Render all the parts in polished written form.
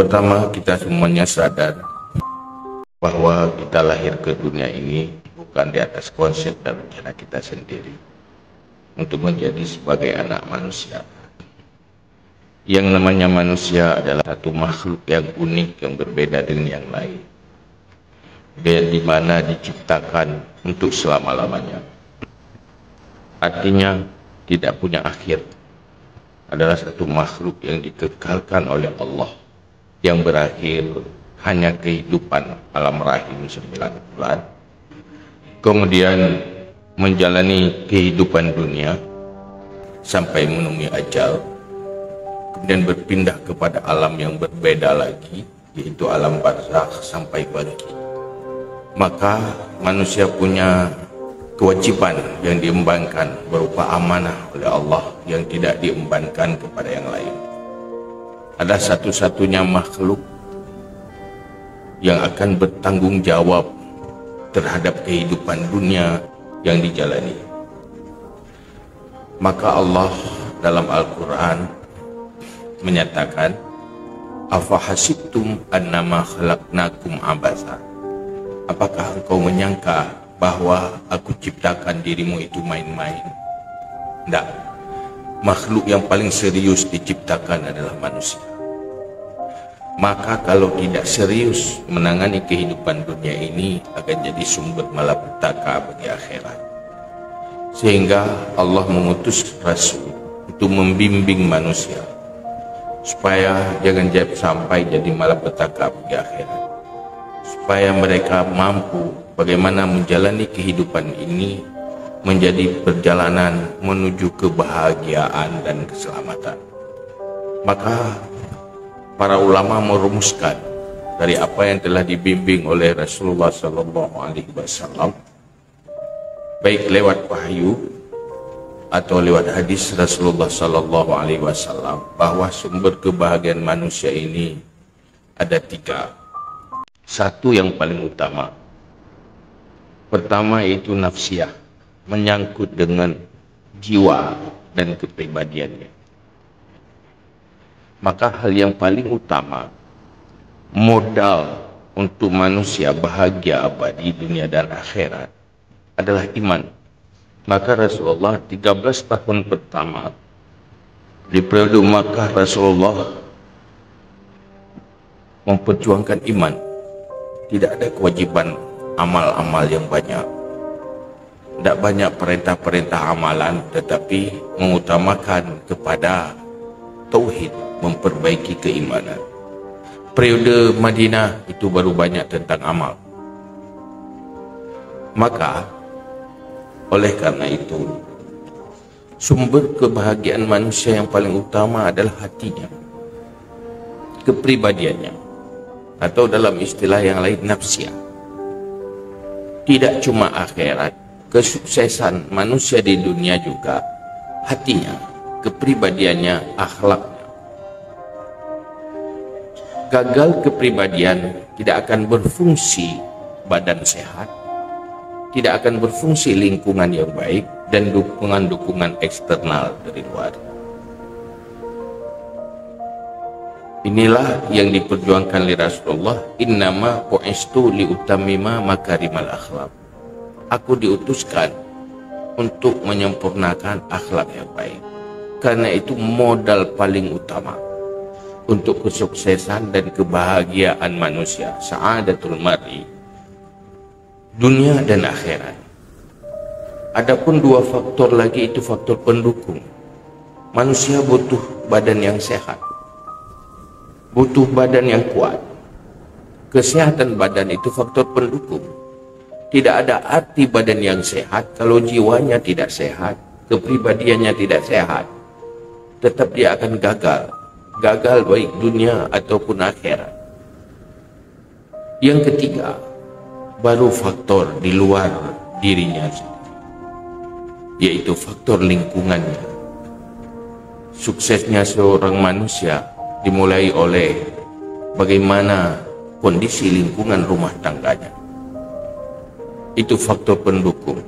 Pertama, kita semuanya sadar bahwa kita lahir ke dunia ini bukan di atas konsep dan rencana kita sendiri untuk menjadi sebagai anak manusia. Yang namanya manusia adalah satu makhluk yang unik, yang berbeda dengan yang lain, di mana diciptakan untuk selama-lamanya. Artinya tidak punya akhir, adalah satu makhluk yang dikekalkan oleh Allah, yang berakhir hanya kehidupan alam rahim 9 bulan, kemudian menjalani kehidupan dunia sampai menemui ajal, kemudian berpindah kepada alam yang berbeda lagi, yaitu alam barzakh sampai bangkit. Maka manusia punya kewajiban yang diembankan berupa amanah oleh Allah yang tidak diembankan kepada yang lain. Ada satu-satunya makhluk yang akan bertanggung jawab terhadap kehidupan dunia yang dijalani. Maka Allah dalam Al-Quran menyatakan, afahasibtum annama khalaqnakum abasa. Apakah engkau menyangka bahwa aku ciptakan dirimu itu main-main? Tidak. Makhluk yang paling serius diciptakan adalah manusia. Maka kalau tidak serius menangani kehidupan dunia ini, akan jadi sumber malapetaka bagi akhirat. Sehingga Allah mengutus Rasul untuk membimbing manusia supaya jangan sampai jadi malapetaka bagi akhirat, supaya mereka mampu bagaimana menjalani kehidupan ini menjadi perjalanan menuju kebahagiaan dan keselamatan. Maka para ulama merumuskan dari apa yang telah dibimbing oleh Rasulullah SAW, baik lewat wahyu atau lewat hadis Rasulullah SAW, bahwa sumber kebahagiaan manusia ini ada 3. Satu yang paling utama, pertama yaitu nafsiyah, menyangkut dengan jiwa dan kepribadiannya. Maka hal yang paling utama, modal untuk manusia bahagia abadi dunia dan akhirat adalah iman. Maka Rasulullah 13 tahun pertama di periode Makkah, Rasulullah memperjuangkan iman. Tidak ada kewajiban amal-amal yang banyak, tidak banyak perintah-perintah amalan, tetapi mengutamakan kepada tauhid, memperbaiki keimanan. Periode Madinah itu baru banyak tentang amal. Maka oleh karena itu, sumber kebahagiaan manusia yang paling utama adalah hatinya, kepribadiannya, atau dalam istilah yang lain nafsiyah. Tidak cuma akhirat, kesuksesan manusia di dunia juga hatinya, kepribadiannya, akhlaknya. Gagal kepribadian, tidak akan berfungsi badan sehat, tidak akan berfungsi lingkungan yang baik, dan dukungan-dukungan eksternal dari luar. Inilah yang diperjuangkan oleh Rasulullah, innama bu'istu liutammima makarimal akhlak. Aku diutuskan untuk menyempurnakan akhlak yang baik. Karena itu modal paling utama untuk kesuksesan dan kebahagiaan manusia, sa'adatul mar'i, dunia dan akhirat. Adapun 2 faktor lagi, itu faktor pendukung. Manusia butuh badan yang sehat, butuh badan yang kuat. Kesehatan badan itu faktor pendukung. Tidak ada arti badan yang sehat kalau jiwanya tidak sehat, kepribadiannya tidak sehat. Tetap dia akan gagal baik dunia ataupun akhirat. Yang ketiga, baru faktor di luar dirinya sendiri, yaitu faktor lingkungannya. Suksesnya seorang manusia dimulai oleh bagaimana kondisi lingkungan rumah tangganya. Itu faktor pendukung.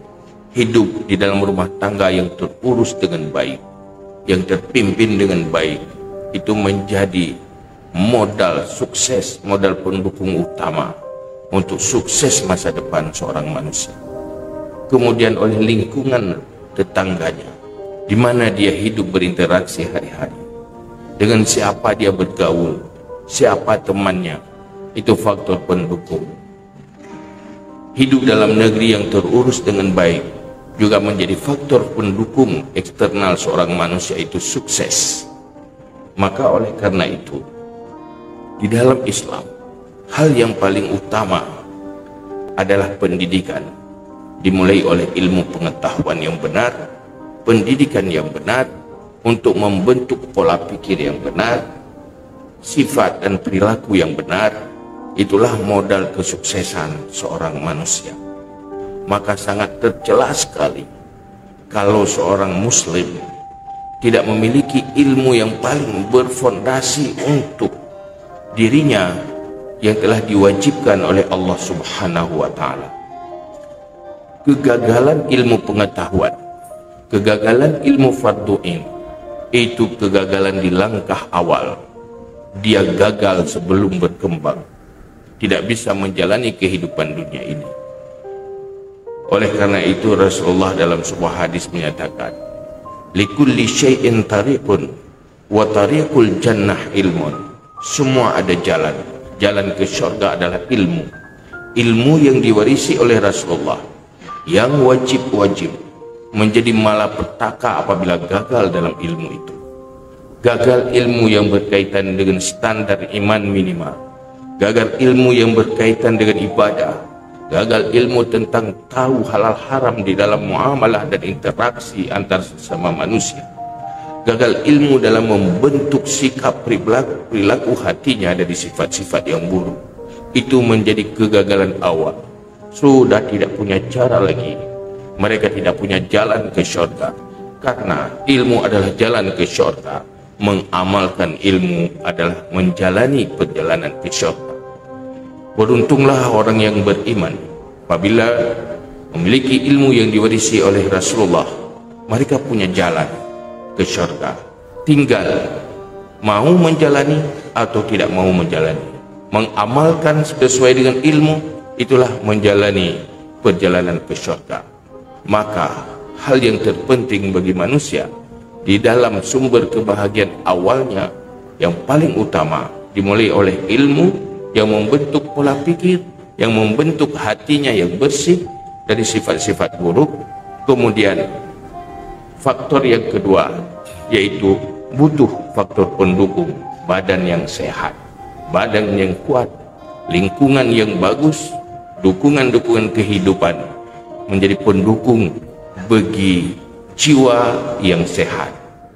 Hidup di dalam rumah tangga yang terurus dengan baik, yang terpimpin dengan baik, itu menjadi modal sukses, modal pendukung utama untuk sukses masa depan seorang manusia. Kemudian oleh lingkungan tetangganya, di mana dia hidup berinteraksi hari-hari, dengan siapa dia bergaul, siapa temannya, itu faktor pendukung. Hidup dalam negeri yang terurus dengan baik juga menjadi faktor pendukung eksternal seorang manusia itu sukses. Maka oleh karena itu, di dalam Islam, hal yang paling utama adalah pendidikan, dimulai oleh ilmu pengetahuan yang benar, pendidikan yang benar untuk membentuk pola pikir yang benar, sifat dan perilaku yang benar. Itulah modal kesuksesan seorang manusia. Maka sangat tercela sekali kalau seorang muslim tidak memiliki ilmu yang paling berfondasi untuk dirinya yang telah diwajibkan oleh Allah Subhanahu wa ta'ala. Kegagalan ilmu pengetahuan, kegagalan ilmu fardu'in, itu kegagalan di langkah awal. Dia gagal sebelum berkembang, tidak bisa menjalani kehidupan dunia ini. Oleh karena itu Rasulullah dalam sebuah hadis menyatakan, likulli syai'in tariqun wa tariqul jannah ilmun. Semua ada jalan, jalan ke syurga adalah ilmu. Ilmu yang diwarisi oleh Rasulullah, yang wajib-wajib, menjadi malapetaka apabila gagal dalam ilmu itu. Gagal ilmu yang berkaitan dengan standar iman minimal, gagal ilmu yang berkaitan dengan ibadah, gagal ilmu tentang tahu halal haram di dalam muamalah dan interaksi antar sesama manusia, gagal ilmu dalam membentuk sikap perilaku hatinya dari sifat-sifat yang buruk. Itu menjadi kegagalan awal. Sudah tidak punya cara lagi, mereka tidak punya jalan ke syurga, karena ilmu adalah jalan ke syurga. Mengamalkan ilmu adalah menjalani perjalanan ke syurga. Beruntunglah orang yang beriman apabila memiliki ilmu yang diwarisi oleh Rasulullah. Mereka punya jalan ke syurga, tinggal mau menjalani atau tidak mau menjalani. Mengamalkan sesuai dengan ilmu, itulah menjalani perjalanan ke syurga. Maka hal yang terpenting bagi manusia di dalam sumber kebahagiaan awalnya yang paling utama dimulai oleh ilmu yang membentuk pola pikir, yang membentuk hatinya yang bersih dari sifat-sifat buruk. Kemudian faktor yang kedua yaitu butuh faktor pendukung, badan yang sehat, badan yang kuat, lingkungan yang bagus, dukungan-dukungan kehidupan menjadi pendukung bagi jiwa yang sehat.